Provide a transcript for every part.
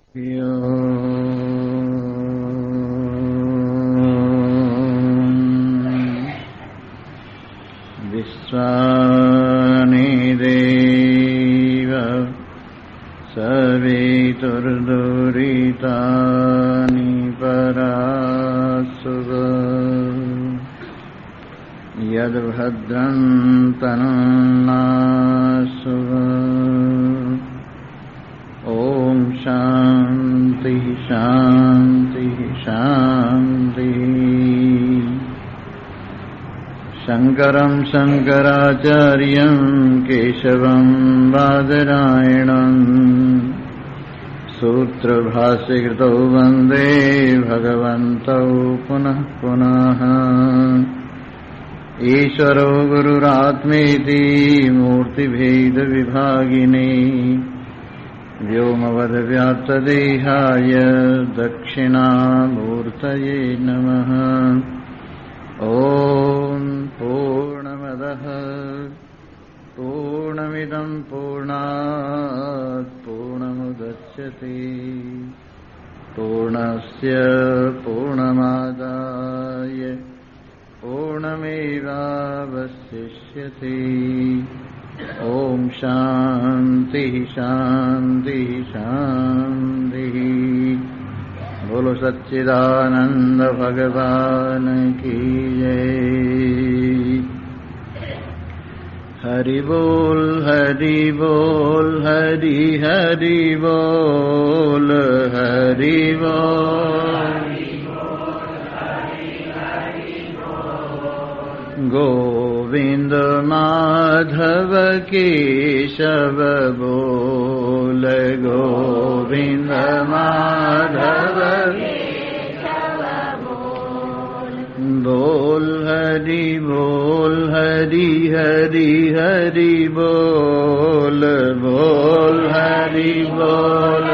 विश्वानि देव सवितुर्दुरितानि परासुव यद्भद्रं तन्नासुव। ओम शांति शांति शांति। शंकरं शंकराचार्यं केशवं बादरायणं सूत्रभाष्यकृतौ वन्दे भगवन्तौ पुनः पुनः। ईश्वरो गुरुरात्मेति मूर्तिभेदविभागिने व्योमवद्व्याप्तदेहाय दक्षिणामूर्तये नमः। ॐ पूर्णमदः पूर्णमिदं पूर्णात् पूर्णमुदच्यते पूर्णस्य पूर्णमादाय पूर्णमेवावशिष्यते। ओम शांति शांति शांति। बोलो सच्चिदानंद भगवान की जय। हरि बोल हरि बोल हरि हरि बोल हरि बोल। गोविंद माधव केशव बोल गोविंद माधव बोल हरि बोल हरि हरि हरि बोल बोल हरि बोल।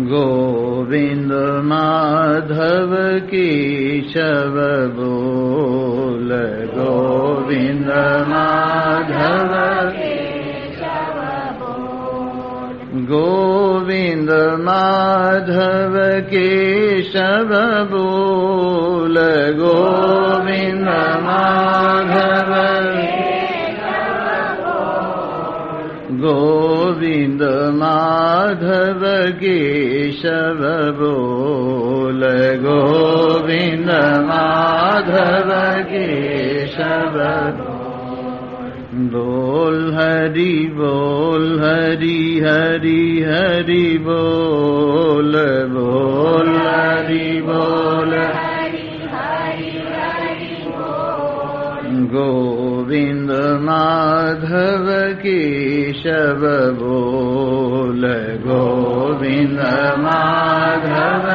गोविंद माधव केशव बोल गोविंद माधव गोविंद माधव केशव बोल गोविंद माधव गोविंद माधव केशव बोल गोविंद माधव केशव बोल हरि बोल हरि हरि हरि बोल बोल हरि बोल। गोविंद माधव केशव बोल गोविंद माधव।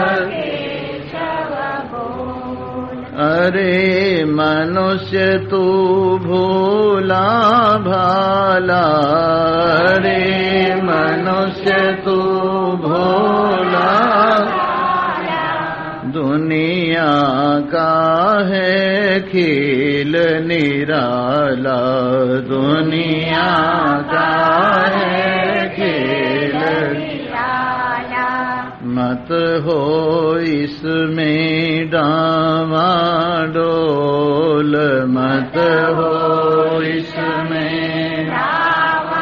अरे मनुष्य तू भोला भाला अरे मनुष्य तू भोला दुनिया का है खेल निराला दुनिया का है खेल निराला। मत हो इसमें डामाडोल मत हो इसमें डामाडोल।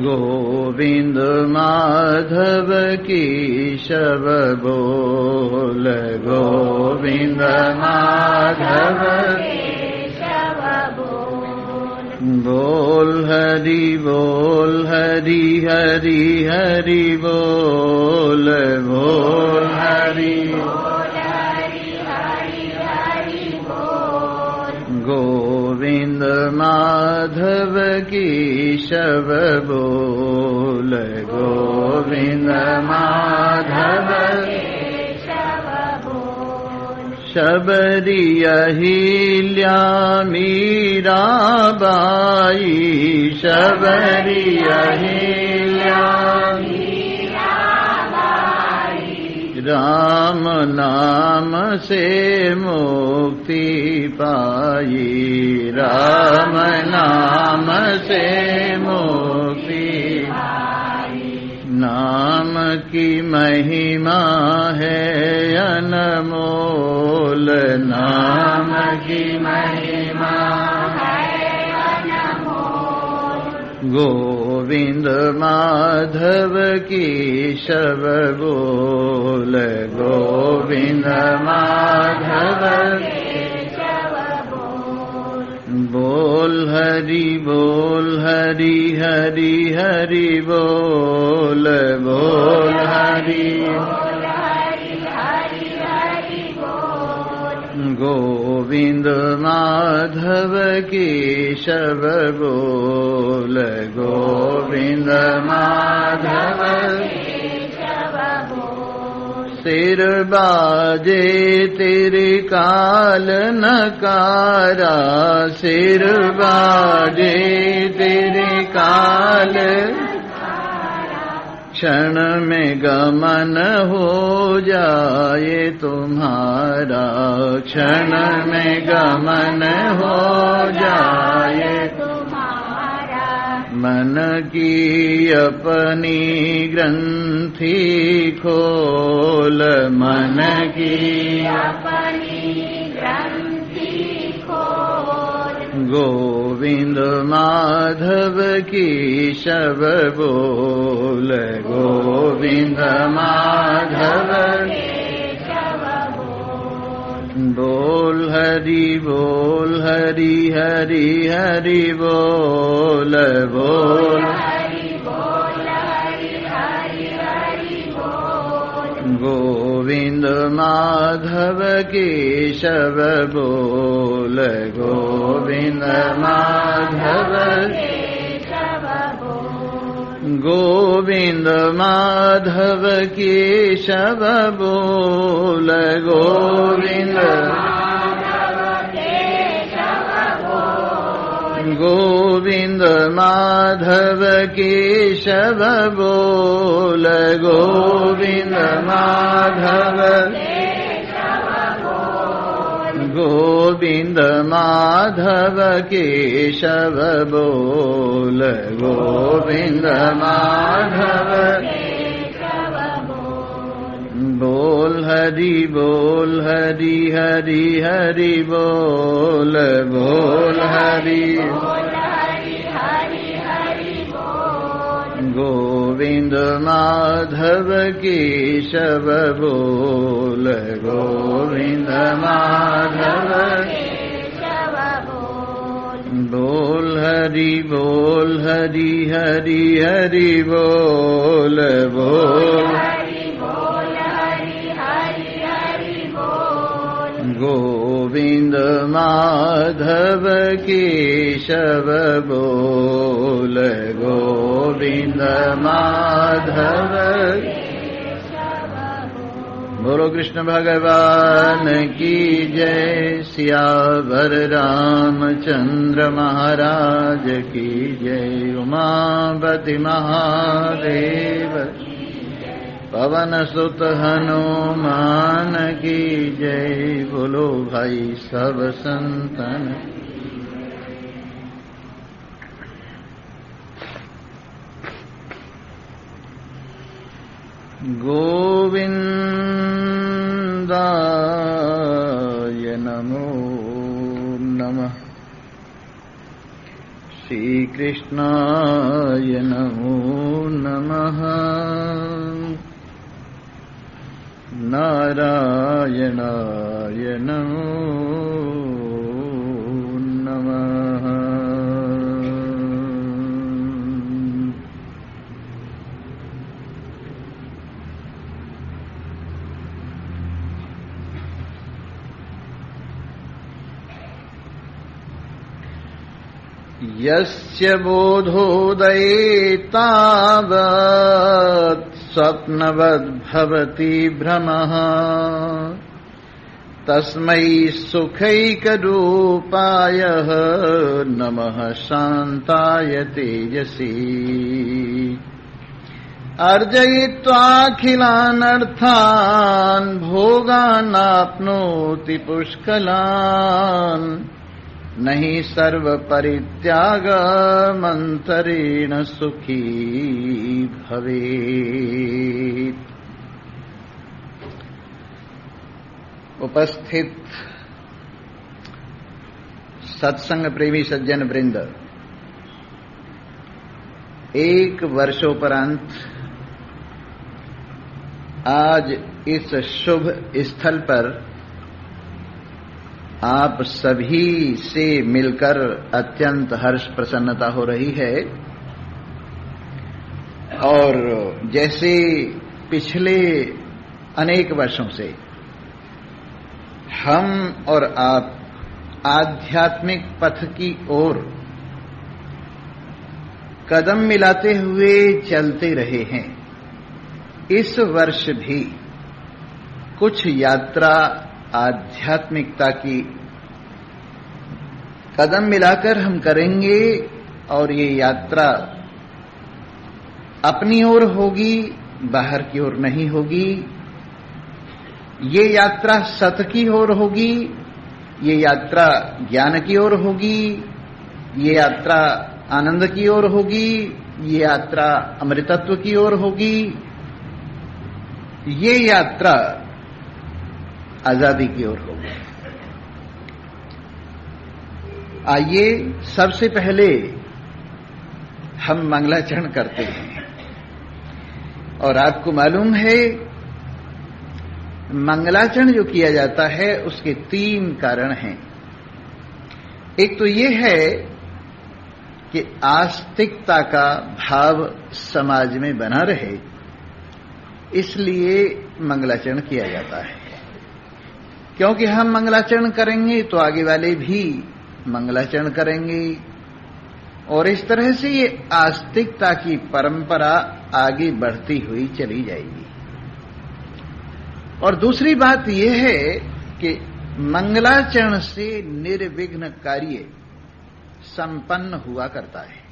गोविंद माधव केशव बोल गोविंद माधव बोल हरि बोल हरि हरि हरि बोल बोल हरि गोविंद माधव केशव बोल गोविंद माधव। शबरी अहिल्या मीराबाई शबरी अहिल्या राम नाम से मुक्ति पाई राम नाम से मुक्ति नाम की महिमा है अनमोल, नाम की महिमा है अनमोल। गोविंद माधव की शब बोल, गोविंद माधव बोल हरि बोल, हरि हरि हरि बोल, बोल हरि हरि हरि बोल। गोविंद माधव केशव बोल, गोविंद माधव सिर बाजे तेरे काल नकारा, सिर बाजे तेरे काल क्षण में गमन हो जाए तुम्हारा, क्षण में गमन हो जाए मन की अपनी ग्रंथि खोल, मन की अपनी ग्रंथि खोल। गोविंद माधव की शब बोल, गोविंद माधव बोल हरि बोल, हरि हरि हरि बोल, बोल हरि बोल, हरि हरि हरि बोल। गोविंद माधव केशव बोल, गोविंद माधव गोविंद माधव केशव बोल, गोविंद गोविंद माधव केशव बोल, गोविंद माधव गोविंद माधव केशव बोल, गोविंद माधव बोल हरि बोल, हरि हरि हरि बोल, बोल हरि गोविंद माधव केशव बोल, गोविंद माधव बोल हरि बोल, हरि हरि हरि बोल, बोल गोविंद माधव केशव बोल, गोविंद माधव। बोलो कृष्ण भगवान की जय, सियावर रामचंद्र महाराज की जय, उमापति महादेव पवन सुत हनुमान की जय। बोलो भाई सब संतन। गोविंदाय नमो नमः, श्री कृष्णाय नमो नमः, नारायणाय नमो नमः। यस्य बोधोदये तावत् स्वप्नवद्भवति भ्रमः, तस्मै सुखैकरूपाय नमः शान्ताय तेजसी। अर्जयित्वाखिलानर्थान् भोगानाप्नोति पुष्कलान्, नहीं सर्व परित्याग मंतरेण सुखी भवेत्। उपस्थित सत्संग प्रेमी सज्जन वृंद, एक वर्षोपरांत आज इस शुभ स्थल पर आप सभी से मिलकर अत्यंत हर्ष प्रसन्नता हो रही है। और जैसे पिछले अनेक वर्षों से हम और आप आध्यात्मिक पथ की ओर कदम मिलाते हुए चलते रहे हैं, इस वर्ष भी कुछ यात्रा आध्यात्मिकता की कदम मिलाकर हम करेंगे। और ये यात्रा अपनी ओर होगी, बाहर की ओर नहीं होगी। ये यात्रा सत की ओर होगी, ये यात्रा ज्ञान की ओर होगी, ये यात्रा आनंद की ओर होगी, ये यात्रा अमृतत्व की ओर होगी, ये यात्रा आजादी की ओर होगी। आइए सबसे पहले हम मंगलाचरण करते हैं। और आपको मालूम है, मंगलाचरण जो किया जाता है उसके 3 कारण हैं। एक तो ये है कि आस्तिकता का भाव समाज में बना रहे, इसलिए मंगलाचरण किया जाता है। क्योंकि हम मंगलाचरण करेंगे तो आगे वाले भी मंगलाचरण करेंगे, और इस तरह से ये आस्तिकता की परंपरा आगे बढ़ती हुई चली जाएगी। और दूसरी बात यह है कि मंगलाचरण से निर्विघ्न कार्य संपन्न हुआ करता है।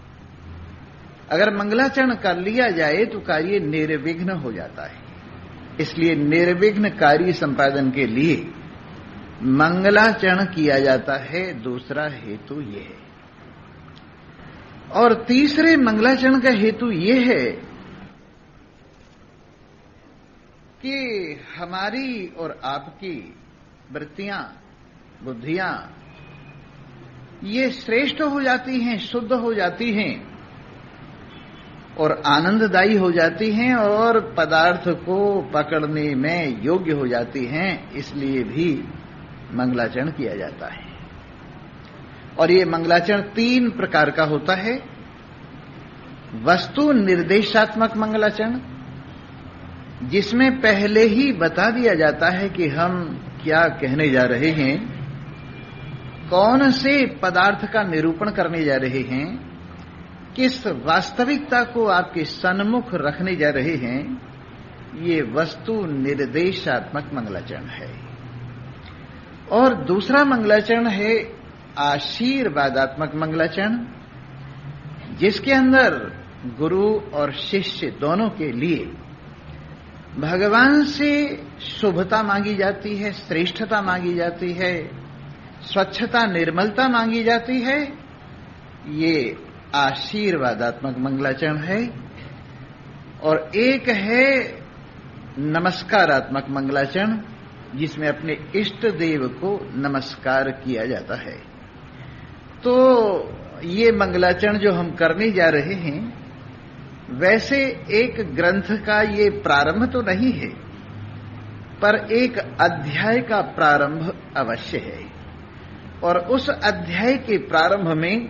अगर मंगलाचरण कर लिया जाए तो कार्य निर्विघ्न हो जाता है। इसलिए निर्विघ्न कार्य संपादन के लिए मंगलाचरण किया जाता है। दूसरा हेतु यह है। और तीसरे मंगलाचरण का हेतु यह है कि हमारी और आपकी वृत्तियां, बुद्धियां ये श्रेष्ठ हो जाती हैं, शुद्ध हो जाती हैं और आनंददायी हो जाती हैं और पदार्थ को पकड़ने में योग्य हो जाती हैं। इसलिए भी मंगलाचरण किया जाता है। और ये मंगलाचरण 3 प्रकार का होता है। वस्तु निर्देशात्मक मंगलाचरण, जिसमें पहले ही बता दिया जाता है कि हम क्या कहने जा रहे हैं, कौन से पदार्थ का निरूपण करने जा रहे हैं, किस वास्तविकता को आपके सन्मुख रखने जा रहे हैं। ये वस्तु निर्देशात्मक मंगलाचरण है। और दूसरा मंगलाचरण है आशीर्वादात्मक मंगलाचरण, जिसके अंदर गुरु और शिष्य दोनों के लिए भगवान से शुभता मांगी जाती है, श्रेष्ठता मांगी जाती है, स्वच्छता, निर्मलता मांगी जाती है। ये आशीर्वादात्मक मंगलाचरण है। और एक है नमस्कारात्मक मंगलाचरण, जिसमें अपने इष्ट देव को नमस्कार किया जाता है। तो ये मंगलाचरण जो हम करने जा रहे हैं, वैसे एक ग्रंथ का ये प्रारंभ तो नहीं है, पर एक अध्याय का प्रारंभ अवश्य है। और उस अध्याय के प्रारंभ में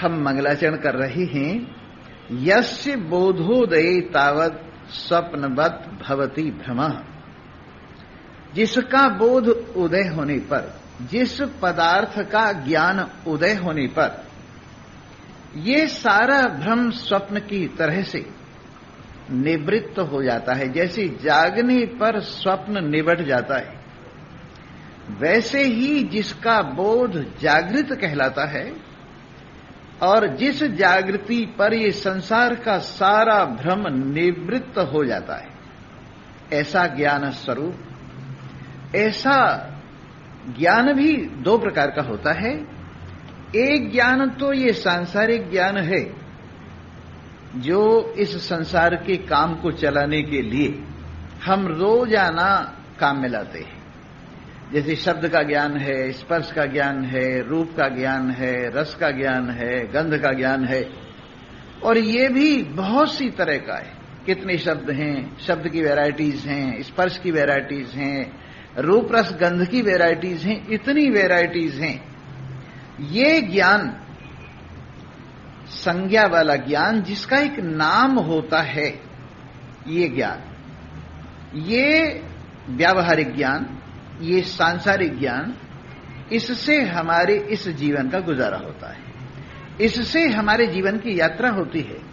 हम मंगलाचरण कर रहे हैं। यस्य बोधोदये तावत् स्वप्नवत् भवति भ्रमः। जिसका बोध उदय होने पर, जिस पदार्थ का ज्ञान उदय होने पर ये सारा भ्रम स्वप्न की तरह से निवृत्त हो जाता है। जैसे जागने पर स्वप्न निवट जाता है, वैसे ही जिसका बोध जागृत कहलाता है और जिस जागृति पर ये संसार का सारा भ्रम निवृत्त हो जाता है, ऐसा ज्ञान स्वरूप, ऐसा ज्ञान भी 2 प्रकार का होता है। एक ज्ञान तो ये सांसारिक ज्ञान है जो इस संसार के काम को चलाने के लिए हम रोजाना काम में लाते हैं। जैसे शब्द का ज्ञान है, स्पर्श का ज्ञान है, रूप का ज्ञान है, रस का ज्ञान है, गंध का ज्ञान है, और ये भी बहुत सी तरह का है। कितने शब्द हैं, शब्द की वैरायटीज हैं, स्पर्श की वैरायटीज हैं, रूप रस गंध की वैरायटीज हैं, इतनी वैरायटीज हैं। ये ज्ञान, संज्ञा वाला ज्ञान जिसका एक नाम होता है, ये ज्ञान, ये व्यावहारिक ज्ञान, ये सांसारिक ज्ञान, इससे हमारे इस जीवन का गुजारा होता है, इससे हमारे जीवन की यात्रा होती है।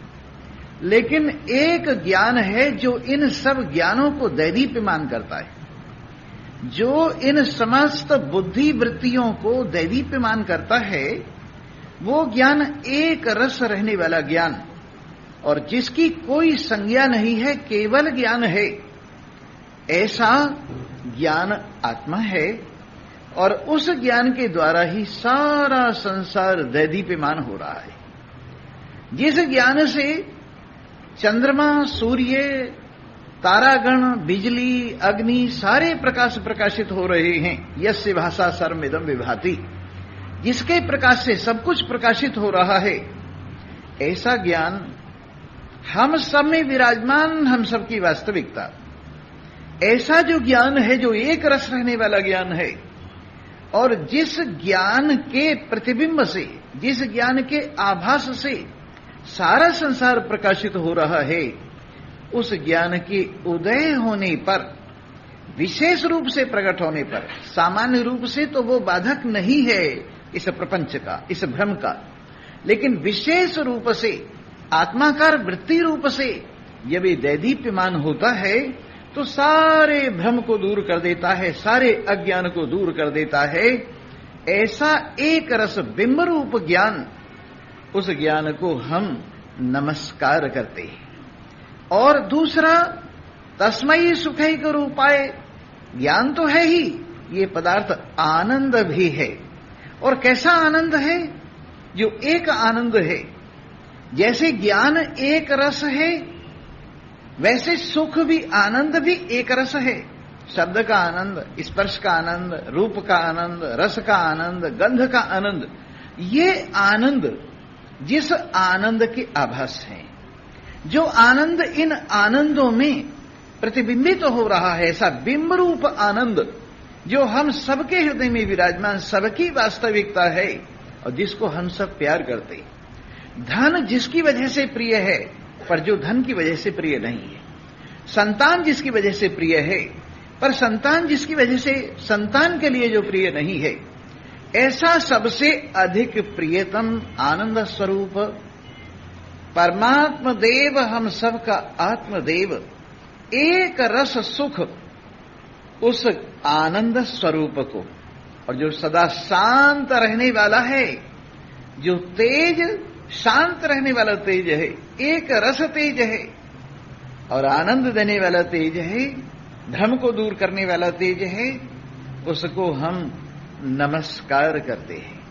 लेकिन एक ज्ञान है जो इन सब ज्ञानों को दैदीप्यमान करता है, जो इन समस्त बुद्धि वृत्तियों को दैदीप्यमान करता है। वो ज्ञान एक रस रहने वाला ज्ञान, और जिसकी कोई संज्ञा नहीं है, केवल ज्ञान है, ऐसा ज्ञान आत्मा है। और उस ज्ञान के द्वारा ही सारा संसार दैदीप्यमान हो रहा है। जिस ज्ञान से चंद्रमा, सूर्य, तारागण, बिजली, अग्नि सारे प्रकाश प्रकाशित हो रहे हैं, यस्य भाषा सर्वमिदं विभाति, जिसके प्रकाश से सब कुछ प्रकाशित हो रहा है, ऐसा ज्ञान हम सब में विराजमान, हम सबकी वास्तविकता, ऐसा जो ज्ञान है, जो एक रस रहने वाला ज्ञान है, और जिस ज्ञान के प्रतिबिंब से, जिस ज्ञान के आभास से सारा संसार प्रकाशित हो रहा है, उस ज्ञान के उदय होने पर, विशेष रूप से प्रकट होने पर, सामान्य रूप से तो वो बाधक नहीं है इस प्रपंच का, इस भ्रम का, लेकिन विशेष रूप से आत्माकार वृत्ति रूप से यदि दैदीप्यमान होता है तो सारे भ्रम को दूर कर देता है, सारे अज्ञान को दूर कर देता है। ऐसा एक रस बिंब रूप ज्ञान, उस ज्ञान को हम नमस्कार करते हैं। और दूसरा, तस्मै सुखैक रूपाय, ज्ञान तो है ही, ये पदार्थ आनंद भी है। और कैसा आनंद है? जो एक आनंद है। जैसे ज्ञान एक रस है, वैसे सुख भी, आनंद भी एक रस है। शब्द का आनंद, स्पर्श का आनंद, रूप का आनंद, रस का आनंद, गंध का आनंद, ये आनंद जिस आनंद के आभास हैं, जो आनंद इन आनंदों में प्रतिबिंबित हो रहा है, ऐसा बिंब रूप आनंद जो हम सबके हृदय में विराजमान, सबकी वास्तविकता है, और जिसको हम सब प्यार करते हैं। धन जिसकी वजह से प्रिय है, पर जो धन की वजह से प्रिय नहीं है। संतान जिसकी वजह से प्रिय है, पर संतान जिसकी वजह से संतान के लिए जो प्रिय नहीं है, ऐसा सबसे अधिक प्रियतम आनंद स्वरूप परमात्म देव, हम सबका आत्मदेव, एक रस सुख, उस आनंद स्वरूप को, और जो सदा शांत रहने वाला है, जो तेज शांत रहने वाला तेज है, एक रस तेज है और आनंद देने वाला तेज है, भ्रम को दूर करने वाला तेज है, उसको हम नमस्कार करते हैं।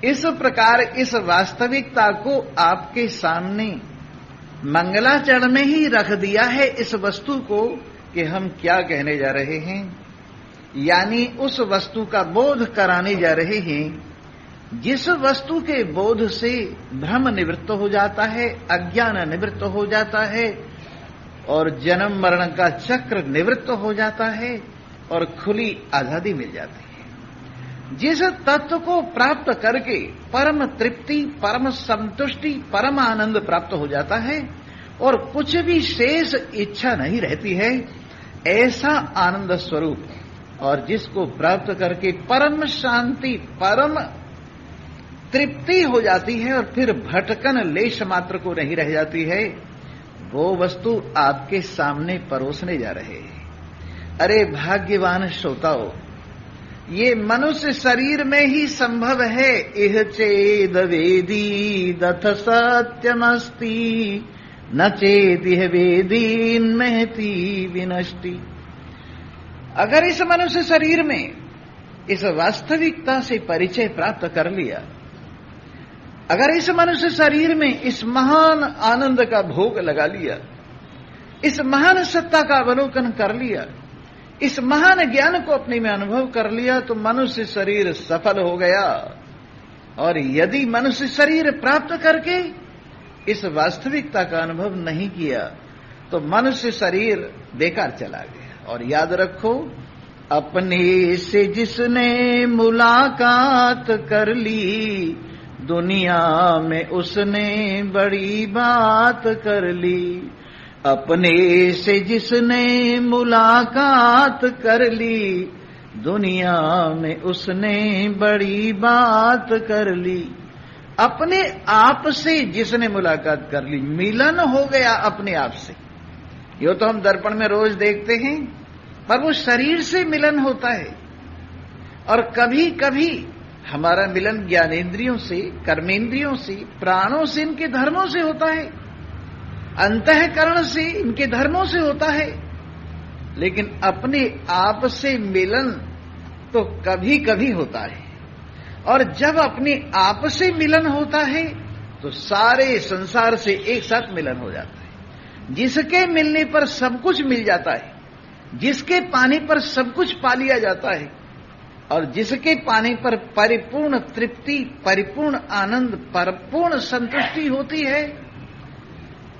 इस प्रकार इस वास्तविकता को आपके सामने मंगलाचरण में ही रख दिया है, इस वस्तु को, कि हम क्या कहने जा रहे हैं, यानी उस वस्तु का बोध कराने जा रहे हैं जिस वस्तु के बोध से भ्रम निवृत्त हो जाता है, अज्ञान निवृत्त हो जाता है, और जन्म मरण का चक्र निवृत्त हो जाता है, और खुली आजादी मिल जाती है। जिस तत्व को प्राप्त करके परम तृप्ति, परम संतुष्टि, परम आनंद प्राप्त हो जाता है, और कुछ भी शेष इच्छा नहीं रहती है, ऐसा आनंद स्वरूप, और जिसको प्राप्त करके परम शांति, परम तृप्ति हो जाती है, और फिर भटकन लेश मात्र को नहीं रह जाती है, वो वस्तु आपके सामने परोसने जा रहे हैं। अरे भाग्यवान श्रोताओ, ये मनुष्य शरीर में ही संभव है। इह चेद वेदी दथ सत्यमस्ति, न चेदिह वेदीन महती विनष्टि। अगर इस मनुष्य शरीर में इस वास्तविकता से परिचय प्राप्त कर लिया, अगर इस मनुष्य शरीर में इस महान आनंद का भोग लगा लिया, इस महान सत्ता का अवलोकन कर लिया, इस महान ज्ञान को अपने में अनुभव कर लिया, तो मनुष्य शरीर सफल हो गया। और यदि मनुष्य शरीर प्राप्त करके इस वास्तविकता का अनुभव नहीं किया, तो मनुष्य शरीर बेकार चला गया। और याद रखो, अपने से जिसने मुलाकात कर ली, दुनिया में उसने बड़ी बात कर ली। अपने से जिसने मुलाकात कर ली, दुनिया में उसने बड़ी बात कर ली। अपने आप से जिसने मुलाकात कर ली, मिलन हो गया अपने आप से। यो तो हम दर्पण में रोज देखते हैं, पर वो शरीर से मिलन होता है। और कभी कभी हमारा मिलन ज्ञानेंद्रियों से, कर्मेंद्रियों से, प्राणों से, इनके धर्मों से होता है, अंतःकरण से, इनके धर्मों से होता है। लेकिन अपने आप से मिलन तो कभी कभी होता है। और जब अपने आप से मिलन होता है तो सारे संसार से एक साथ मिलन हो जाता है। जिसके मिलने पर सब कुछ मिल जाता है, जिसके पाने पर सब कुछ पा लिया जाता है, और जिसके पाने पर परिपूर्ण तृप्ति, परिपूर्ण आनंद, परिपूर्ण संतुष्टि होती है,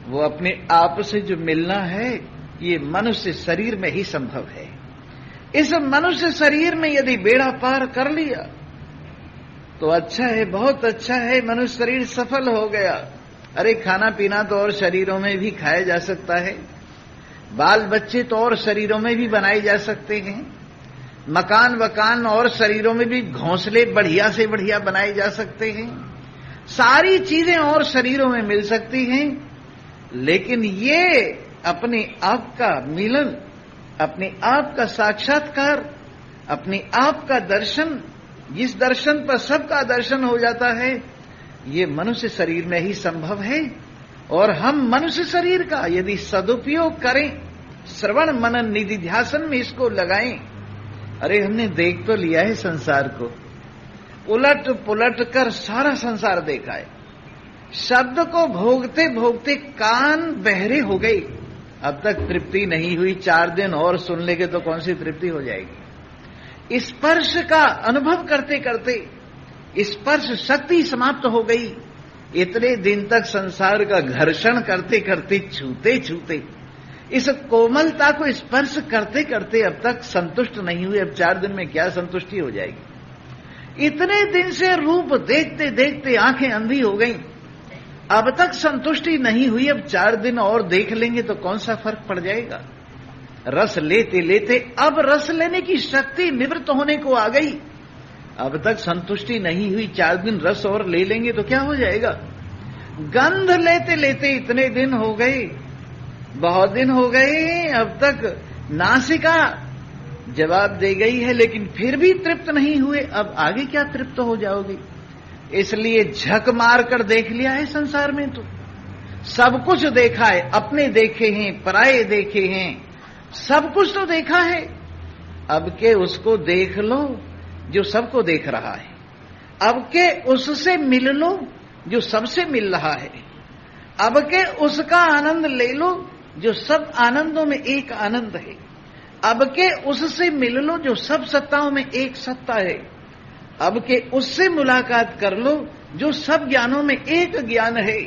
वो अपने आप से जो मिलना है, ये मनुष्य शरीर में ही संभव है। इस मनुष्य शरीर में यदि बेड़ा पार कर लिया तो अच्छा है, बहुत अच्छा है, मनुष्य शरीर सफल हो गया। अरे खाना पीना तो और शरीरों में भी खाया जा सकता है, बाल बच्चे तो और शरीरों में भी बनाए जा सकते हैं, मकान वकान और शरीरों में भी घोंसले बढ़िया से बढ़िया बनाए जा सकते हैं, सारी चीजें और शरीरों में मिल सकती हैं। लेकिन ये अपने आप का मिलन, अपने आप का साक्षात्कार, अपने आप का दर्शन, जिस दर्शन पर सबका दर्शन हो जाता है, ये मनुष्य शरीर में ही संभव है। और हम मनुष्य शरीर का यदि सदुपयोग करें, श्रवण मनन निधिध्यासन में इसको लगाएं। अरे हमने देख तो लिया है संसार को, उलट पुलट कर सारा संसार देखा है। शब्द को भोगते भोगते कान बहरे हो गए, अब तक तृप्ति नहीं हुई। 4 दिन और सुन लेंगे तो कौन सी तृप्ति हो जाएगी। स्पर्श का अनुभव करते करते स्पर्श शक्ति समाप्त हो गई। इतने दिन तक संसार का घर्षण करते करते, छूते छूते, इस कोमलता को स्पर्श करते करते अब तक संतुष्ट नहीं हुए। अब 4 दिन में क्या संतुष्टि हो जाएगी। इतने दिन से रूप देखते देखते आंखें अंधी हो गईं, अब तक संतुष्टि नहीं हुई। अब 4 दिन और देख लेंगे तो कौन सा फर्क पड़ जाएगा। रस लेते लेते अब रस लेने की शक्ति निवृत्त होने को आ गई। अब तक संतुष्टि नहीं हुई, 4 दिन रस और ले लेंगे तो क्या हो जाएगा। गंध लेते लेते इतने दिन हो गए, बहुत दिन हो गए, अब तक नासिका जवाब दे गई है, लेकिन फिर भी तृप्त नहीं हुए। अब आगे क्या तृप्त हो जाओगे। इसलिए झक मार कर देख लिया है संसार में, तो सब कुछ देखा है, अपने देखे हैं, पराये देखे हैं, सब कुछ तो देखा है। अब के उसको देख लो जो सबको देख रहा है, अब के उससे मिल लो जो सबसे मिल रहा है, अब के उसका आनंद ले लो जो सब आनंदों में एक आनंद है, अब के उससे मिल लो जो सब सत्ताओं में एक सत्ता है, अब के उससे मुलाकात कर लो जो सब ज्ञानों में एक ज्ञान है।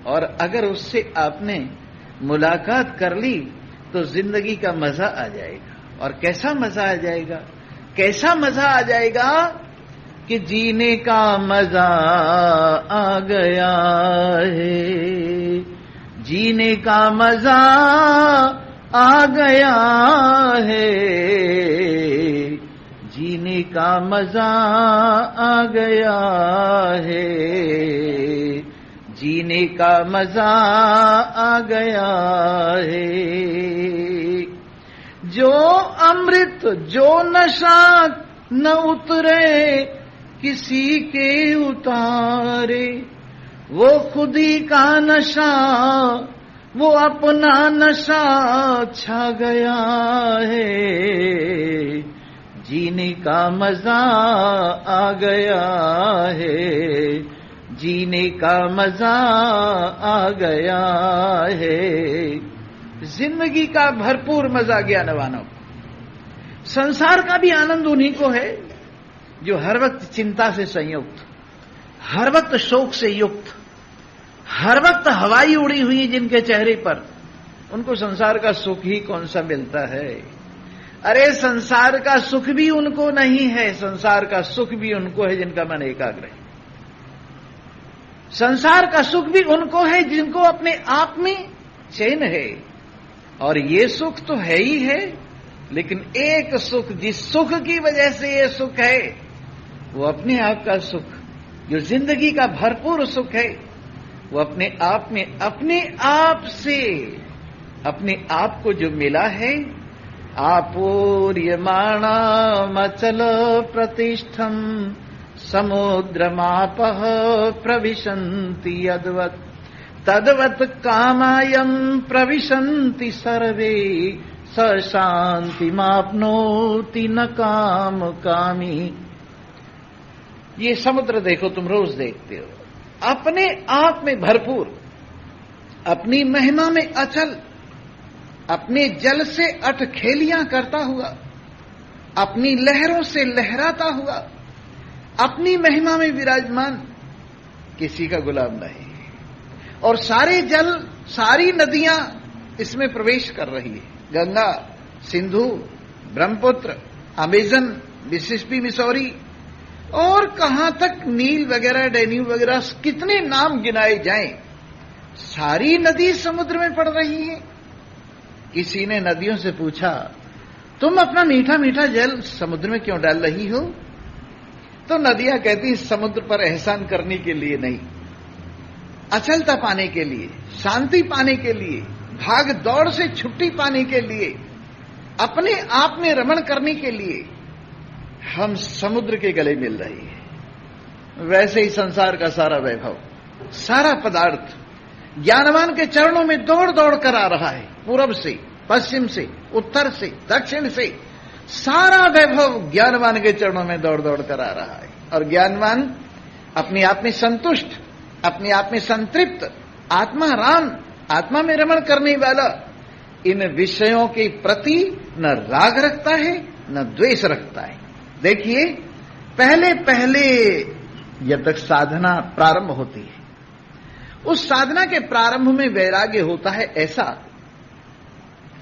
और अगर उससे आपने मुलाकात कर ली तो जिंदगी का मजा आ जाएगा। और कैसा मजा आ जाएगा, कैसा मजा आ जाएगा कि जीने का मजा आ गया है, जीने का मजा आ गया है, जीने का मजा आ गया है, जीने का मजा आ गया है। जो अमृत जो नशा न उतरे किसी के उतारे, वो खुद ही का नशा, वो अपना नशा छा गया है, जीने का मजा आ गया है, जीने का मजा आ गया है। जिंदगी का भरपूर मजा ज्ञानवानों को। संसार का भी आनंद उन्हीं को है जो हर वक्त चिंता से संयुक्त, हर वक्त शोक से युक्त, हर वक्त हवाई उड़ी हुई जिनके चेहरे पर, उनको संसार का सुख ही कौन सा मिलता है। अरे संसार का सुख भी उनको नहीं है, संसार का सुख भी उनको है जिनका मन एकाग्र है। संसार का सुख भी उनको है जिनको अपने आप में चैन है। और ये सुख तो है ही है, लेकिन एक सुख, जिस सुख की वजह से ये सुख है, वो अपने आप का सुख, जो जिंदगी का भरपूर सुख है, वो अपने आप में, अपने आप से, अपने आप को जो मिला है। आपूर्यमाणमचल प्रतिष्ठम समुद्रमापः प्रविशन्ति यद्वत् तद्वत् कामायं प्रविशन्ति सर्वे स शान्तिमाप्नोति न काम कामी। ये समुद्र देखो, तुम रोज देखते हो, अपने आप में भरपूर, अपनी महिमा में अचल, अपने जल से अटखेलियां करता हुआ, अपनी लहरों से लहराता हुआ, अपनी महिमा में विराजमान, किसी का गुलाम नहीं। और सारे जल, सारी नदियां इसमें प्रवेश कर रही है। Ganga, Sindhu, Brahmaputra, Amazon, Mississippi, Missouri, और कहां तक नील वगैरह, डैन्यूब वगैरह, कितने नाम गिनाए जाएं, सारी नदी समुद्र में पड़ रही है। किसी ने नदियों से पूछा, तुम अपना मीठा मीठा जल समुद्र में क्यों डाल रही हो? तो नदियां कहती, समुद्र पर एहसान करने के लिए नहीं, अचलता पाने के लिए, शांति पाने के लिए, भाग दौड़ से छुट्टी पाने के लिए, अपने आप में रमण करने के लिए हम समुद्र के गले मिल रही है। वैसे ही संसार का सारा वैभव, सारा पदार्थ ज्ञानवान के चरणों में दौड़ दौड़ कर आ रहा है। पूरब से, पश्चिम से, उत्तर से, दक्षिण से, सारा वैभव ज्ञानवान के चरणों में दौड़ दौड़ कर आ रहा है। और ज्ञानवान अपने आप में संतुष्ट, अपने आप में संतृप्त, आत्मा राम, आत्मा में रमण करने वाला, इन विषयों के प्रति न राग रखता है न द्वेष रखता है। देखिए, पहले पहले जब तक साधना प्रारंभ होती है, उस साधना के प्रारंभ में वैराग्य होता है ऐसा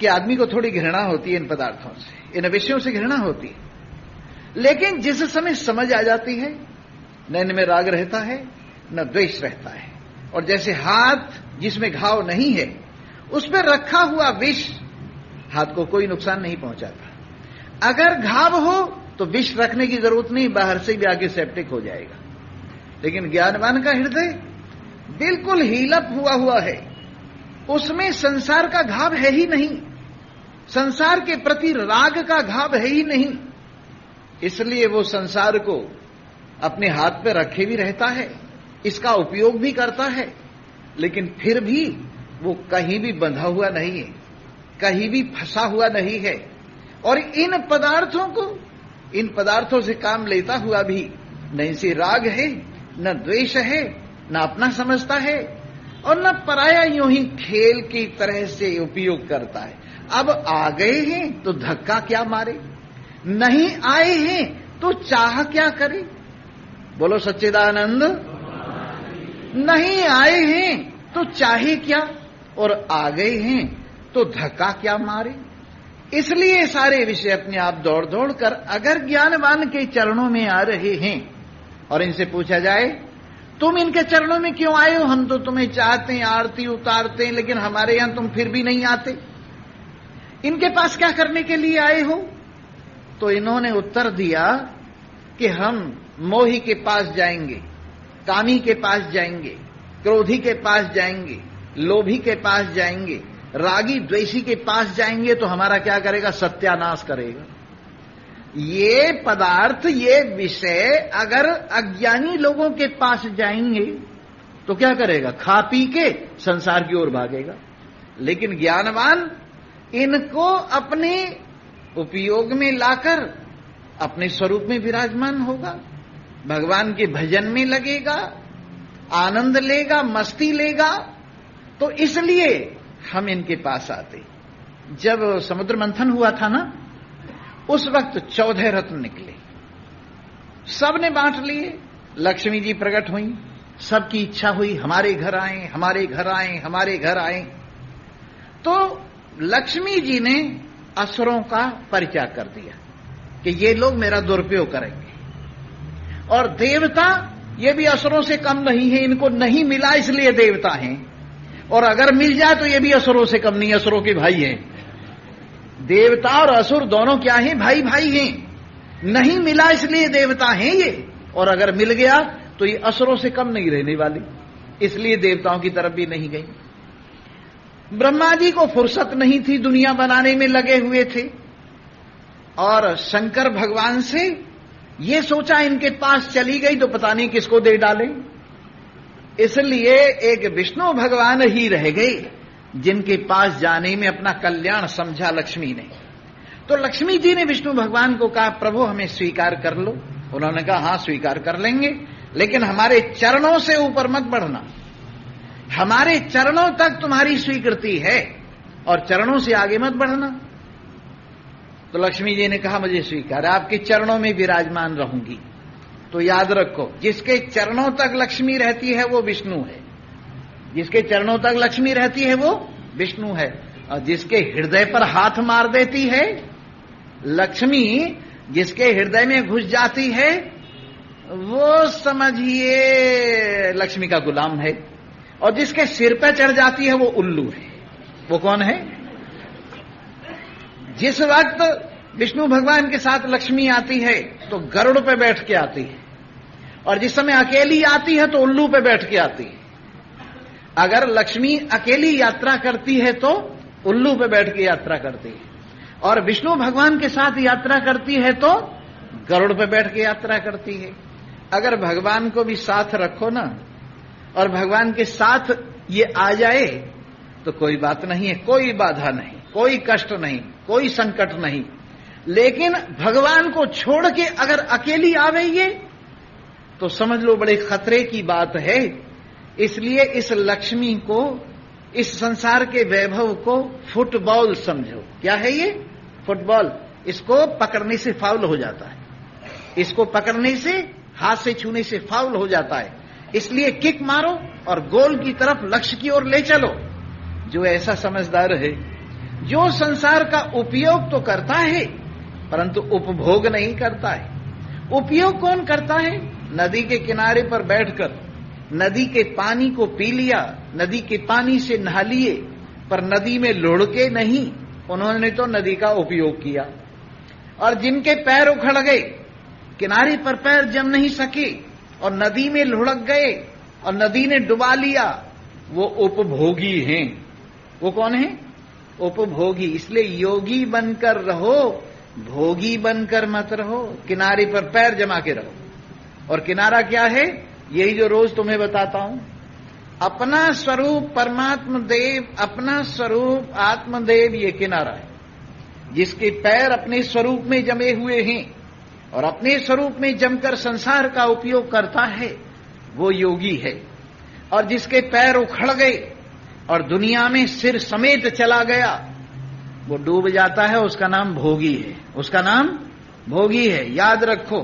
कि आदमी को थोड़ी घृणा होती है इन पदार्थों से, इन विषयों से घृणा होती है। लेकिन जिस समय समझ आ जाती है, न इनमें राग रहता है न द्वेष रहता है। और जैसे हाथ जिसमें घाव नहीं है, उस पर रखा हुआ विष हाथ को कोई नुकसान नहीं पहुंचाता। अगर घाव हो तो विष रखने की जरूरत नहीं, बाहर से भी आगे सेप्टिक हो जाएगा। लेकिन ज्ञानवान का हृदय बिल्कुल हीलप हुआ है, उसमें संसार का घाव है ही नहीं, संसार के प्रति राग का घाव है ही नहीं। इसलिए वो संसार को अपने हाथ पे रखे भी रहता है, इसका उपयोग भी करता है, लेकिन फिर भी वो कहीं भी बंधा हुआ नहीं है, कहीं भी फंसा हुआ नहीं है। और इन पदार्थों को, इन पदार्थों से काम लेता हुआ भी न इनसे राग है, न द्वेष है, न अपना समझता है, और न पराया यूं ही खेल की तरह से उपयोग करता है। अब आ गए हैं तो धक्का क्या मारे, नहीं आए हैं तो चाह क्या करे? बोलो सच्चिदानंद। नहीं आए हैं तो चाहे क्या, और आ गए हैं तो धक्का क्या मारे? इसलिए सारे विषय अपने आप दौड़ दौड़ कर अगर ज्ञानवान के चरणों में आ रहे हैं और इनसे पूछा जाए, तुम इनके चरणों में क्यों आए हो? हम तो तुम्हें चाहते हैं, आरती उतारते हैं, लेकिन हमारे यहां तुम फिर भी नहीं आते, इनके पास क्या करने के लिए आए हो? तो इन्होंने उत्तर दिया कि हम मोही के पास जाएंगे, कामी के पास जाएंगे, क्रोधी के पास जाएंगे, लोभी के पास जाएंगे, रागी द्वेषी के पास जाएंगे तो हमारा क्या करेगा? सत्यानाश करेगा। ये पदार्थ, ये विषय अगर अज्ञानी लोगों के पास जाएंगे तो क्या करेगा? खा पी के संसार की ओर भागेगा। लेकिन ज्ञानवान इनको अपने उपयोग में लाकर अपने स्वरूप में विराजमान होगा, भगवान के भजन में लगेगा आनंद लेगा, मस्ती लेगा। तो इसलिए हम इनके पास आते। जब समुद्र मंथन हुआ था ना, उस वक्त 14 रत्न निकले, सबने बांट लिए। लक्ष्मी जी प्रकट हुई, सबकी इच्छा हुई हमारे घर आए, हमारे घर आए, हमारे घर आए। तो लक्ष्मी जी ने असुरों का परित्याग कर दिया कि ये लोग मेरा दुरुपयोग करेंगे। और देवता ये भी असुरों से कम नहीं है, इनको नहीं मिला इसलिए देवता हैं, और अगर मिल जाए तो ये भी असुरों से कम नहीं, असुरों के भाई हैं। देवता और असुर दोनों क्या हैं? भाई भाई हैं। नहीं मिला इसलिए देवता हैं ये, और अगर मिल गया तो ये असुरों से कम नहीं रहने वाली, इसलिए देवताओं की तरफ भी नहीं गई। ब्रह्मा जी को फुर्सत नहीं थी, दुनिया बनाने में लगे हुए थे, और शंकर भगवान से ये सोचा इनके पास चली गई तो पता नहीं किसको दे डालें, इसलिए एक विष्णु भगवान ही रह गए जिनके पास जाने में अपना कल्याण समझा लक्ष्मी ने। तो लक्ष्मी जी ने विष्णु भगवान को कहा, प्रभु हमें स्वीकार कर लो। उन्होंने कहा, हां स्वीकार कर लेंगे, लेकिन हमारे चरणों से ऊपर मत बढ़ना, हमारे चरणों तक तुम्हारी स्वीकृति है और चरणों से आगे मत बढ़ना। तो लक्ष्मी जी ने कहा, मुझे स्वीकार है, आपके चरणों में विराजमान रहूंगी। तो याद रखो, जिसके चरणों तक लक्ष्मी रहती है वो विष्णु है, जिसके चरणों तक लक्ष्मी रहती है वो विष्णु है, और जिसके हृदय पर हाथ मार देती है लक्ष्मी, जिसके हृदय में घुस जाती है वो समझिए लक्ष्मी का गुलाम है, और जिसके सिर पर चढ़ जाती है वो उल्लू है। वो कौन है? जिस वक्त विष्णु भगवान के साथ लक्ष्मी आती है तो गरुड़ पे बैठ के आती है, और जिस समय अकेली आती है तो उल्लू पे बैठ के आती है। अगर लक्ष्मी अकेली यात्रा करती है तो उल्लू पे बैठ के यात्रा करती है, और विष्णु भगवान के साथ यात्रा करती है तो गरुड़ पे बैठ के यात्रा करती है। अगर भगवान को भी साथ रखो ना, और भगवान के साथ ये आ जाए तो कोई बात नहीं है, कोई बाधा नहीं, कोई कष्ट नहीं, कोई संकट नहीं। लेकिन भगवान को छोड़ के अगर अकेली आवे ये तो समझ लो बड़े खतरे की बात है। इसलिए इस लक्ष्मी को, इस संसार के वैभव को फुटबॉल समझो। क्या है ये? फुटबॉल। इसको पकड़ने से फाउल हो जाता है, इसको पकड़ने से, हाथ से छूने से फाउल हो जाता है। इसलिए किक मारो और गोल की तरफ, लक्ष्य की ओर ले चलो। जो ऐसा समझदार है, जो संसार का उपयोग तो करता है परंतु उपभोग नहीं करता है। उपयोग कौन करता है? नदी के किनारे पर बैठकर नदी के पानी को पी लिया, नदी के पानी से नहा लिए, पर नदी में लुढ़के नहीं, उन्होंने तो नदी का उपयोग किया। और जिनके पैर उखड़ गए, किनारे पर पैर जम नहीं सके और नदी में लुढ़क गए और नदी ने डुबा लिया, वो उपभोगी हैं। वो कौन है? उपभोगी। इसलिए योगी बनकर रहो, भोगी बनकर मत रहो। किनारे पर पैर जमा के रहो। और किनारा क्या है? यही जो रोज तुम्हें बताता हूं, अपना स्वरूप परमात्म देव, अपना स्वरूप आत्मदेव, ये किनारा है। जिसके पैर अपने स्वरूप में जमे हुए हैं और अपने स्वरूप में जमकर संसार का उपयोग करता है, वो योगी है। और जिसके पैर उखड़ गए और दुनिया में सिर समेत चला गया, वो डूब जाता है, उसका नाम भोगी है। उसका नाम भोगी है। याद रखो,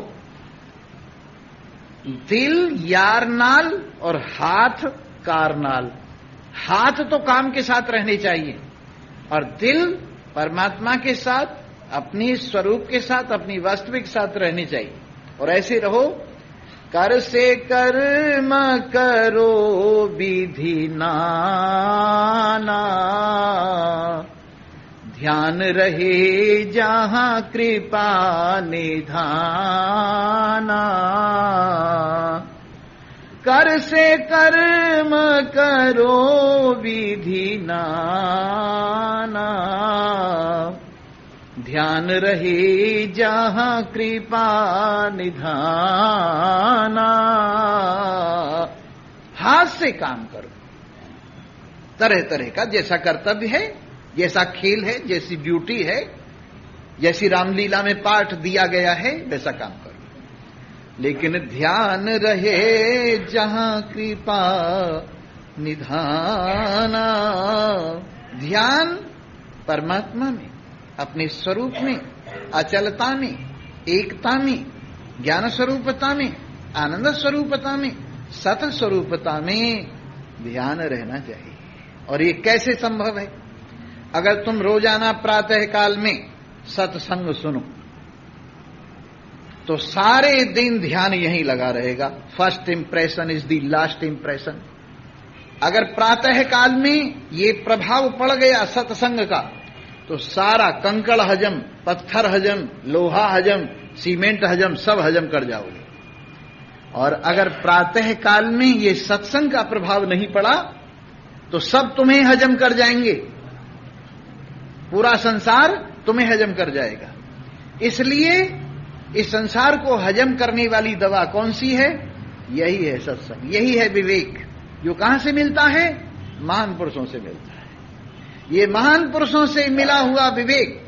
दिल यार नाल और हाथ कारनाल। हाथ तो काम के साथ रहने चाहिए और दिल परमात्मा के साथ, अपने स्वरूप के साथ, अपनी वास्तविक साथ रहने चाहिए। और ऐसे रहो, कर से कर्म करो विधि नाना, ध्यान रहे जहां कृपा निधाना। कर से कर्म करो विधि नाना, ध्यान रहे जहां कृपा निधाना। हाथ से काम करो, तरह तरह का, जैसा कर्तव्य है, जैसा खेल है, जैसी ड्यूटी है, जैसी रामलीला में पाठ दिया गया है, वैसा काम करो। लेकिन ध्यान रहे जहां कृपा निधाना। ध्यान परमात्मा में, अपने स्वरूप में, अचलता में, एकता में, ज्ञान स्वरूपता में, आनंद स्वरूपता में, सत स्वरूपता में ध्यान रहना चाहिए। और ये कैसे संभव है? अगर तुम रोजाना प्रातः काल में सत्संग सुनो तो सारे दिन ध्यान यहीं लगा रहेगा। First impression is the last impression. अगर प्रातः काल में ये प्रभाव पड़ गया सत्संग का तो सारा कंकड़ हजम, पत्थर हजम, लोहा हजम, सीमेंट हजम, सब हजम कर जाओगे। और अगर प्रातः काल में ये सत्संग का प्रभाव नहीं पड़ा तो सब तुम्हें हजम कर जाएंगे, पूरा संसार तुम्हें हजम कर जाएगा। इसलिए इस संसार को हजम करने वाली दवा कौन सी है? यही है सत्संग, यही है विवेक। जो कहां से मिलता है? महान पुरुषों से मिलता है। ये महान पुरुषों से मिला हुआ विवेक,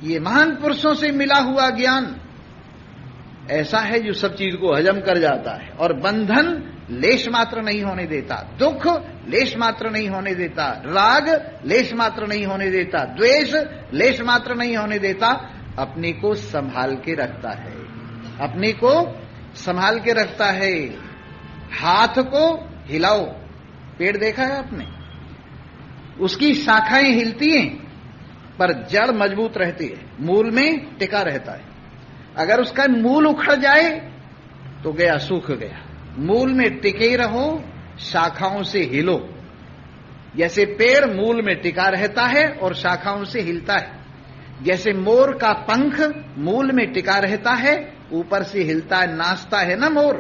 ये महान पुरुषों से मिला हुआ ज्ञान ऐसा है जो सब चीज को हजम कर जाता है और बंधन लेश मात्र नहीं होने देता, दुख लेश मात्र नहीं होने देता, राग लेश मात्र नहीं होने देता, द्वेष लेश मात्र नहीं होने देता। अपने को संभाल के रखता है, अपने को संभाल के रखता है। हाथ को हिलाओ, पेड़ देखा है आपने? उसकी शाखाएं हिलती हैं पर जड़ मजबूत रहती है, मूल में टिका रहता है। अगर उसका मूल उखड़ जाए तो गया, सूख गया। मूल में टिके रहो, शाखाओं से हिलो। जैसे पेड़ मूल में टिका रहता है और शाखाओं से हिलता है, जैसे मोर का पंख मूल में टिका रहता है, ऊपर से हिलता है, नाचता है ना मोर,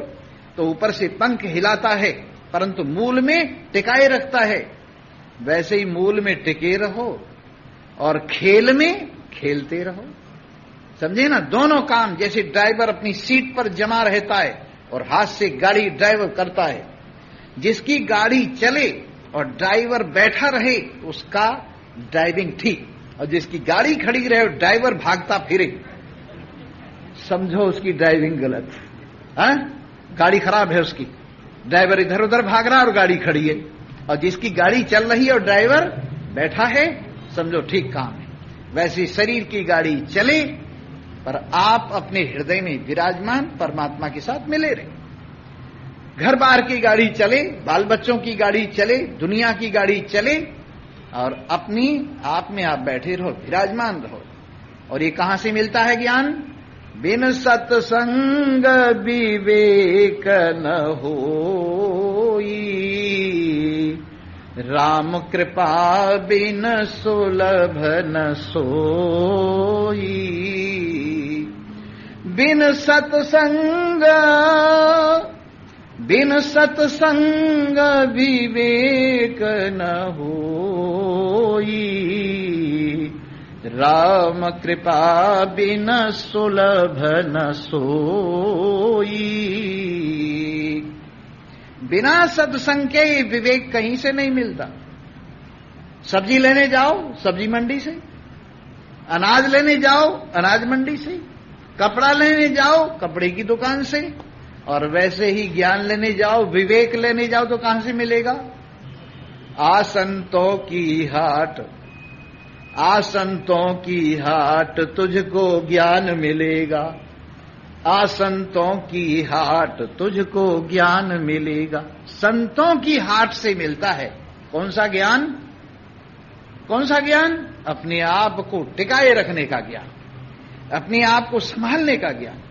तो ऊपर से पंख हिलाता है परंतु मूल में टिकाए रखता है। वैसे ही मूल में टिके रहो और खेल में खेलते रहो। समझे ना? दोनों काम। जैसे ड्राइवर अपनी सीट पर जमा रहता है और हाथ से गाड़ी ड्राइव करता है, जिसकी गाड़ी चले और ड्राइवर बैठा रहे उसका ड्राइविंग ठीक, और जिसकी गाड़ी खड़ी रहे और ड्राइवर भागता फिरे, समझो उसकी ड्राइविंग गलत। हाँ, गाड़ी खराब है उसकी, ड्राइवर इधर उधर भाग रहा और गाड़ी खड़ी है। और जिसकी गाड़ी चल रही है और ड्राइवर बैठा है, समझो ठीक काम है। वैसे शरीर की गाड़ी चले पर आप अपने हृदय में विराजमान परमात्मा के साथ मिले रहे। घर बार की गाड़ी चले, बाल बच्चों की गाड़ी चले, दुनिया की गाड़ी चले और अपनी आप में आप बैठे रहो, विराजमान रहो। और ये कहां से मिलता है ज्ञान? बिन सत्संग विवेक न होई, राम कृपा बिन सुलभ न सोई। बिन सत्संग विवेक न होई, राम कृपा बिन सुलभ न सोई। बिना सत्संग के विवेक कहीं से नहीं मिलता। सब्जी लेने जाओ सब्जी मंडी से, अनाज लेने जाओ अनाज मंडी से, कपड़ा लेने जाओ कपड़े की दुकान से, और वैसे ही ज्ञान लेने जाओ, विवेक लेने जाओ तो कहां से मिलेगा? आसंतों की हाट, आसंतों की हाट तुझको ज्ञान मिलेगा, आसंतों की हाट तुझको ज्ञान मिलेगा। संतों की हाट से मिलता है कौन सा ज्ञान? कौन सा ज्ञान? अपने आप को टिकाए रखने का ज्ञान, अपने आप को संभालने का ज्ञान,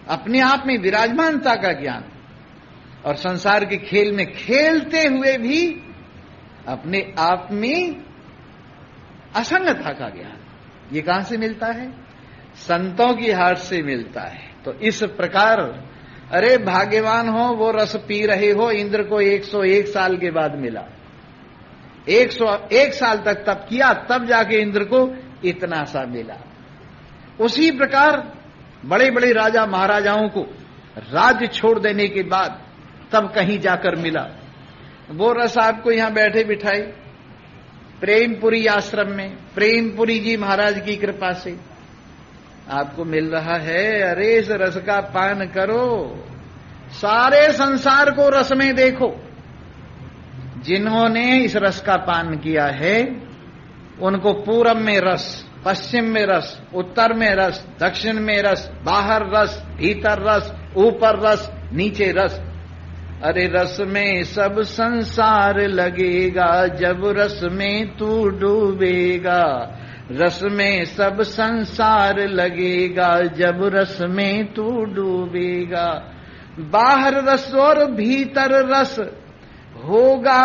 अपने आप में विराजमानता का ज्ञान, और संसार के खेल में खेलते हुए भी अपने आप में असंगता का ज्ञान। ये कहां से मिलता है? संतों की हाट से मिलता है। तो इस प्रकार अरे भाग्यवान हो, वो रस पी रहे हो, इंद्र को 101 साल के बाद मिला। 101 साल तक तप किया, तब जाके इंद्र को इतना सा मिला। उसी प्रकार बड़े बड़े राजा महाराजाओं को राज्य छोड़ देने के बाद तब कहीं जाकर मिला। वो रस आपको यहां बैठे बिठाई प्रेमपुरी आश्रम में, प्रेमपुरी जी महाराज की कृपा से आपको मिल रहा है, अरे इस रस का पान करो। सारे संसार को रस में देखो, जिन्होंने इस रस का पान किया है उनको पूरब में रस, पश्चिम में रस, उत्तर में रस, दक्षिण में रस, बाहर रस, भीतर रस, ऊपर रस, नीचे रस। अरे रस में सब संसार लगेगा जब रस में तू डूबेगा। रस में सब संसार लगेगा जब रस में तू डूबेगा। बाहर रस और भीतर रस होगा,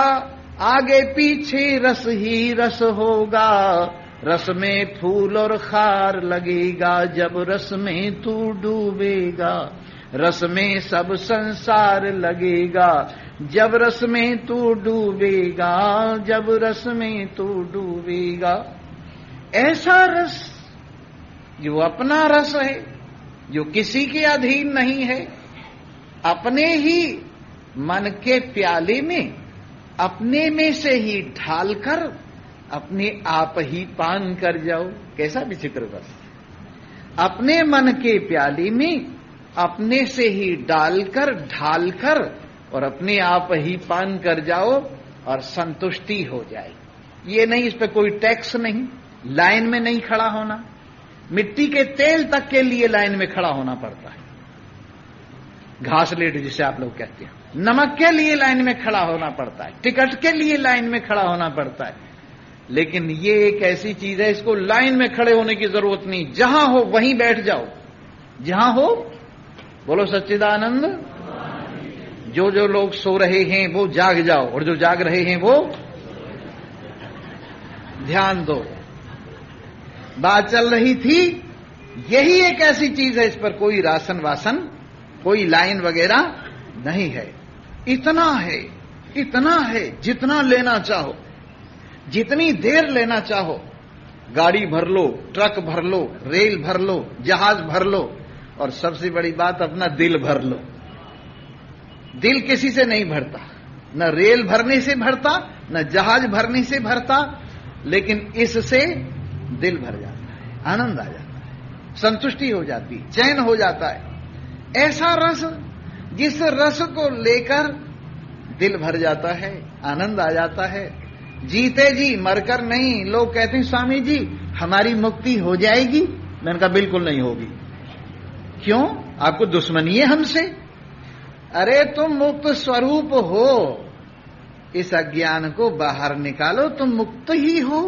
आगे पीछे रस ही रस होगा। रस में फूल और खार लगेगा जब रस में तू डूबेगा। रस में सब संसार लगेगा जब रस में तू डूबेगा, जब रस में तू डूबेगा। ऐसा रस जो अपना रस है, जो किसी के अधीन नहीं है, अपने ही मन के प्याले में अपने में से ही ढालकर अपने आप ही पान कर जाओ। कैसा विचित्र रस! अपने मन के प्याले में अपने से ही डालकर ढालकर और अपने आप ही पान कर जाओ और संतुष्टि हो जाए। ये नहीं, इस पे कोई टैक्स नहीं, लाइन में नहीं खड़ा होना। मिट्टी के तेल तक के लिए लाइन में खड़ा होना पड़ता है, घासलेट जिसे आप लोग कहते हैं। नमक के लिए लाइन में खड़ा होना पड़ता है, टिकट के लिए लाइन में खड़ा होना पड़ता है। लेकिन ये एक ऐसी चीज है, इसको लाइन में खड़े होने की जरूरत नहीं। जहां हो वहीं बैठ जाओ, जहां हो। बोलो सच्चिदानंद। जो जो लोग सो रहे हैं वो जाग जाओ, और जो जाग रहे हैं वो ध्यान दो। बात चल रही थी, यही एक ऐसी चीज है, इस पर कोई राशन वासन, कोई लाइन वगैरह नहीं है। इतना है, इतना है, जितना लेना चाहो, जितनी देर लेना चाहो। गाड़ी भर लो, ट्रक भर लो, रेल भर लो, जहाज भर लो, और सबसे बड़ी बात अपना दिल भर लो। दिल किसी से नहीं भरता, न रेल भरने से भरता, न जहाज भरने से भरता, लेकिन इससे दिल भर जाता है, आनंद आ जाता है, संतुष्टि हो जाती, चैन हो जाता है। ऐसा रस, जिस रस को लेकर दिल भर जाता है, आनंद आ जाता है। जीते जी मरकर नहीं। लोग कहते हैं स्वामी जी हमारी मुक्ति हो जाएगी। मैंने कहा बिल्कुल नहीं होगी। क्यों? आपको दुश्मनी है हमसे? अरे तुम मुक्त स्वरूप हो, इस अज्ञान को बाहर निकालो, तुम मुक्त ही हो।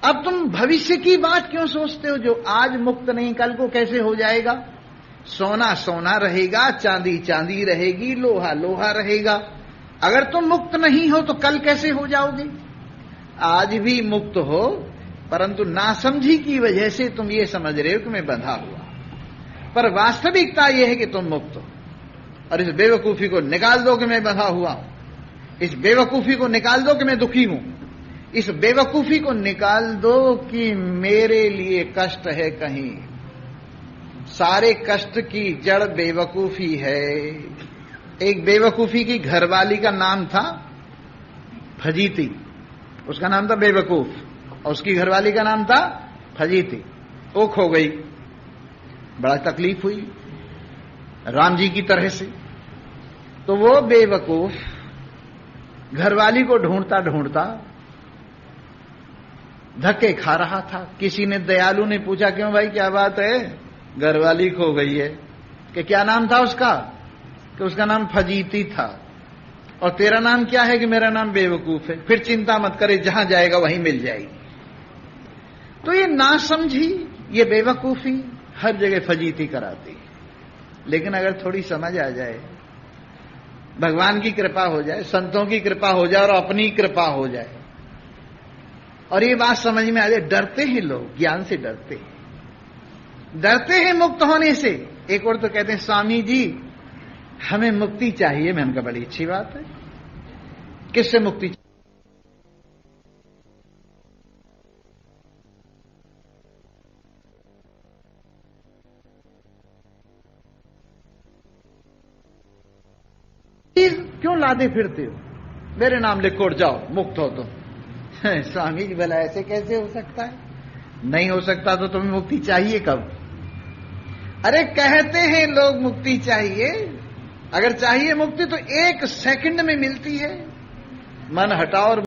अब तुम भविष्य की बात क्यों सोचते हो? जो आज मुक्त नहीं, कल को कैसे हो जाएगा? सोना सोना रहेगा, चांदी चांदी रहेगी, लोहा लोहा रहेगा। अगर तुम मुक्त नहीं हो तो कल कैसे हो जाओगे? आज भी मुक्त हो, परंतु नासमझी की वजह से तुम ये समझ रहे हो कि मैं बंधा हुआ, पर वास्तविकता यह है कि तुम मुक्त हो। और इस बेवकूफी को निकाल दो कि मैं बंधा हुआ हूं, इस बेवकूफी को निकाल दो कि मैं दुखी हूं, इस बेवकूफी को निकाल दो कि मेरे लिए कष्ट है कहीं। सारे कष्ट की जड़ बेवकूफी है। एक बेवकूफी की घरवाली का नाम था फजीती, उसका नाम था बेवकूफ, और उसकी घरवाली का नाम था फजीती। वो खो गई, बड़ा तकलीफ हुई राम जी की तरह से। तो वो बेवकूफ घरवाली को ढूंढता ढूंढता धक्के खा रहा था। किसी ने, दयालु ने पूछा क्यों भाई क्या बात है? घरवाली खो गई है। कि क्या नाम था उसका? कि उसका नाम फजीती था। और तेरा नाम क्या है? कि मेरा नाम बेवकूफ है। फिर चिंता मत करे, जहां जाएगा वहीं मिल जाएगी। तो ये नासमझी, ये बेवकूफी हर जगह फजीती कराती है। लेकिन अगर थोड़ी समझ आ जाए, भगवान की कृपा हो जाए, संतों की कृपा हो जाए और अपनी कृपा हो जाए, और ये बात समझ में आ जाए, डरते हैं लोग, ज्ञान से डरते हैं, डरते हैं मुक्त होने से। एक और तो कहते हैं स्वामी जी हमें मुक्ति चाहिए। मैंने कहा बड़ी अच्छी बात है, किससे मुक्ति चाहिए? क्यों लादे फिरते हो? मेरे नाम लिखो और जाओ, मुक्त हो तुम। स्वामी जी भला ऐसे कैसे हो सकता है? नहीं हो सकता तो तुम्हें मुक्ति चाहिए कब? अरे कहते हैं लोग मुक्ति चाहिए, अगर चाहिए मुक्ति तो 1 सेकंड में मिलती है। मन हटाओ और